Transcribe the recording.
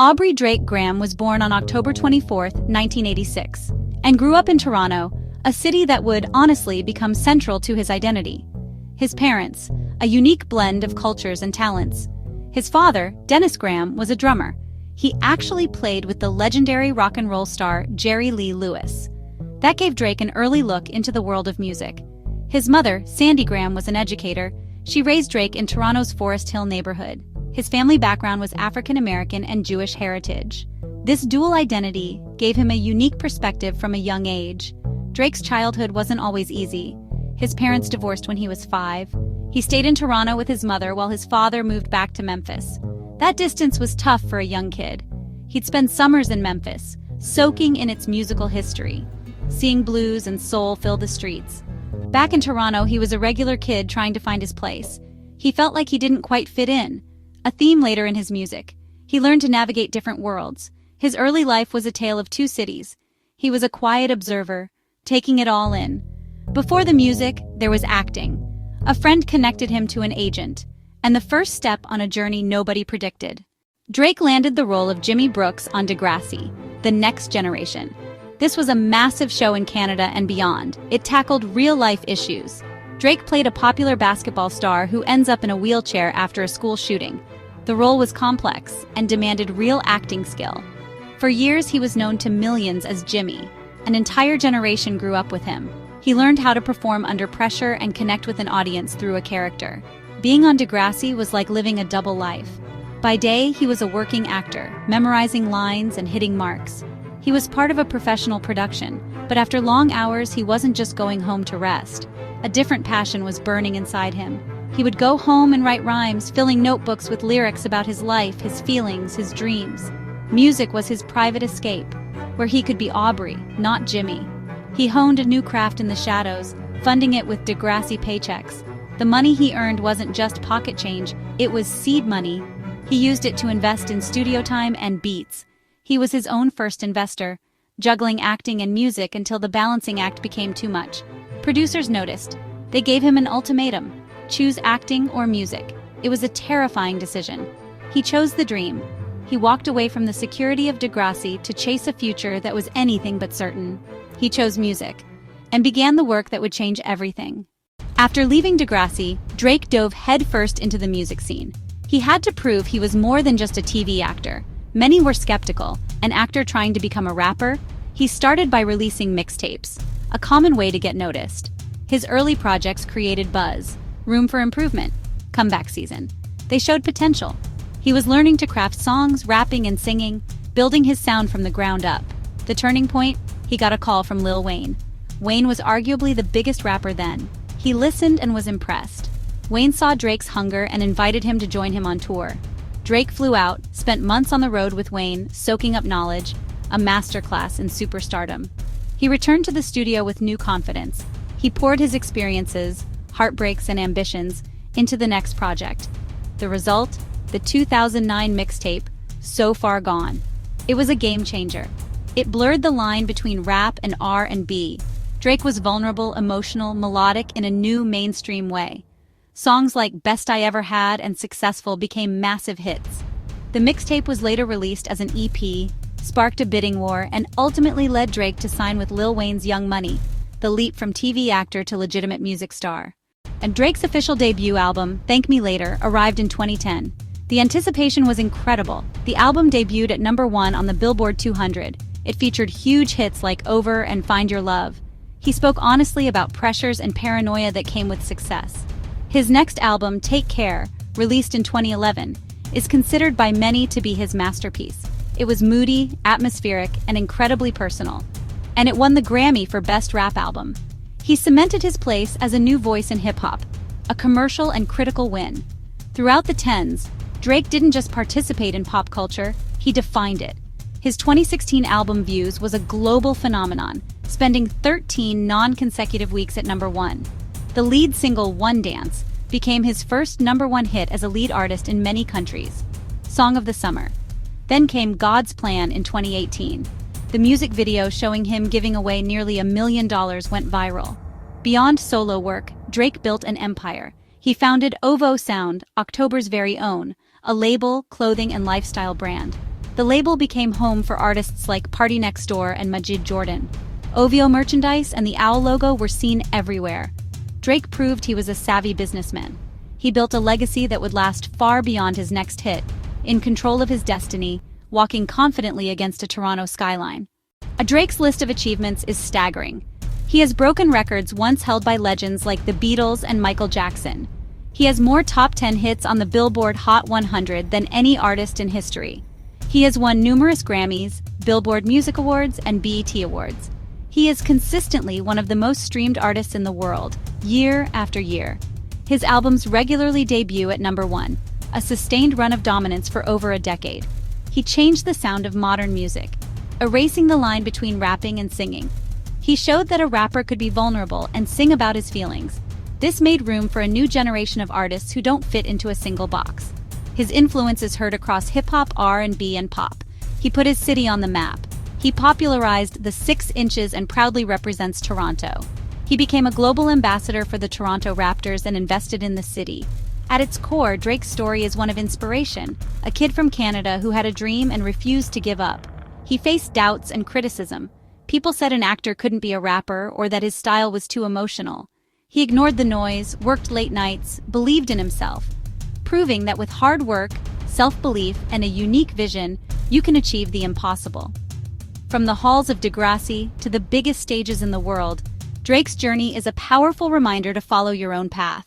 Aubrey Drake Graham was born on October 24, 1986, and grew up in Toronto, a city that would, honestly, become central to his identity. His parents, a unique blend of cultures and talents. His father, Dennis Graham, was a drummer. He actually played with the legendary rock and roll star Jerry Lee Lewis. That gave Drake an early look into the world of music. His mother, Sandy Graham, was an educator. She raised Drake in Toronto's Forest Hill neighborhood. His family background was African American and Jewish heritage. This dual identity gave him a unique perspective from a young age. Drake's childhood wasn't always easy. His parents divorced when he was 5. He stayed in Toronto with his mother while his father moved back to Memphis. That distance was tough for a young kid. He'd spend summers in Memphis, soaking in its musical history, seeing blues and soul fill the streets. Back in Toronto, he was a regular kid trying to find his place. He felt like he didn't quite fit in. A theme later in his music. He learned to navigate different worlds. His early life was a tale of two cities. He was a quiet observer, taking it all in. Before the music, there was acting. A friend connected him to an agent, and the first step on a journey nobody predicted. Drake landed the role of Jimmy Brooks on Degrassi, The Next Generation. This was a massive show in Canada and beyond. It tackled real-life issues. Drake played a popular basketball star who ends up in a wheelchair after a school shooting. The role was complex and demanded real acting skill. For years, he was known to millions as Jimmy. An entire generation grew up with him. He learned how to perform under pressure and connect with an audience through a character. Being on Degrassi was like living a double life. By day, he was a working actor, memorizing lines and hitting marks. He was part of a professional production, but after long hours, he wasn't just going home to rest. A different passion was burning inside him. He would go home and write rhymes, filling notebooks with lyrics about his life, his feelings, his dreams. Music was his private escape, where he could be Aubrey, not Jimmy. He honed a new craft in the shadows, funding it with Degrassi paychecks. The money he earned wasn't just pocket change, it was seed money. He used it to invest in studio time and beats. He was his own first investor, juggling acting and music until the balancing act became too much. Producers noticed. They gave him an ultimatum. Choose acting or music. It was a terrifying decision. He chose the dream. He walked away from the security of Degrassi to chase a future that was anything but certain. He chose music, and began the work that would change everything. After leaving Degrassi, Drake dove headfirst into the music scene. He had to prove he was more than just a TV actor. Many were skeptical. An actor trying to become a rapper? He started by releasing mixtapes, a common way to get noticed. His early projects created buzz, room for improvement, comeback season. They showed potential. He was learning to craft songs, rapping and singing, building his sound from the ground up. The turning point? He got a call from Lil Wayne. Wayne was arguably the biggest rapper then. He listened and was impressed. Wayne saw Drake's hunger and invited him to join him on tour. Drake flew out, spent months on the road with Wayne, soaking up knowledge, a masterclass in superstardom. He returned to the studio with new confidence. He poured his experiences, heartbreaks and ambitions into the next project. The result? The 2009 mixtape, So Far Gone. It was a game changer. It blurred the line between rap and R&B. Drake was vulnerable, emotional, melodic in a new mainstream way. Songs like Best I Ever Had and Successful became massive hits. The mixtape was later released as an EP, sparked a bidding war, and ultimately led Drake to sign with Lil Wayne's Young Money, the leap from TV actor to legitimate music star. And Drake's official debut album, Thank Me Later, arrived in 2010. The anticipation was incredible. The album debuted at #1 on the Billboard 200. It featured huge hits like Over and Find Your Love. He spoke honestly about pressures and paranoia that came with success. His next album, Take Care, released in 2011, is considered by many to be his masterpiece. It was moody, atmospheric, and incredibly personal. And it won the Grammy for Best Rap Album. He cemented his place as a new voice in hip-hop, a commercial and critical win. Throughout the tens, Drake didn't just participate in pop culture, he defined it. His 2016 album Views was a global phenomenon, spending 13 non-consecutive weeks at #1. The lead single One Dance became his first #1 hit as a lead artist in many countries. Song of the Summer. Then came God's Plan in 2018. The music video showing him giving away nearly $1 million went viral. Beyond solo work, Drake built an empire. He founded OVO Sound, October's very own, a label, clothing, and lifestyle brand. The label became home for artists like Party Next Door and Majid Jordan. OVO merchandise and the owl logo were seen everywhere. Drake proved he was a savvy businessman. He built a legacy that would last far beyond his next hit, in control of his destiny, walking confidently against a Toronto skyline. Drake's list of achievements is staggering. He has broken records once held by legends like the Beatles and Michael Jackson. He has more top 10 hits on the Billboard Hot 100 than any artist in history. He has won numerous Grammys, Billboard Music Awards, and BET Awards. He is consistently one of the most streamed artists in the world, year after year. His albums regularly debut at #1, a sustained run of dominance for over a decade. He changed the sound of modern music, erasing the line between rapping and singing. He showed that a rapper could be vulnerable and sing about his feelings. This made room for a new generation of artists who don't fit into a single box. His influence is heard across hip-hop, R&B, and pop. He put his city on the map. He popularized the 6 inches and proudly represents Toronto. He became a global ambassador for the Toronto Raptors and invested in the city. At its core, Drake's story is one of inspiration, a kid from Canada who had a dream and refused to give up. He faced doubts and criticism. People said an actor couldn't be a rapper or that his style was too emotional. He ignored the noise, worked late nights, believed in himself, proving that with hard work, self-belief, and a unique vision, you can achieve the impossible. From the halls of Degrassi to the biggest stages in the world, Drake's journey is a powerful reminder to follow your own path.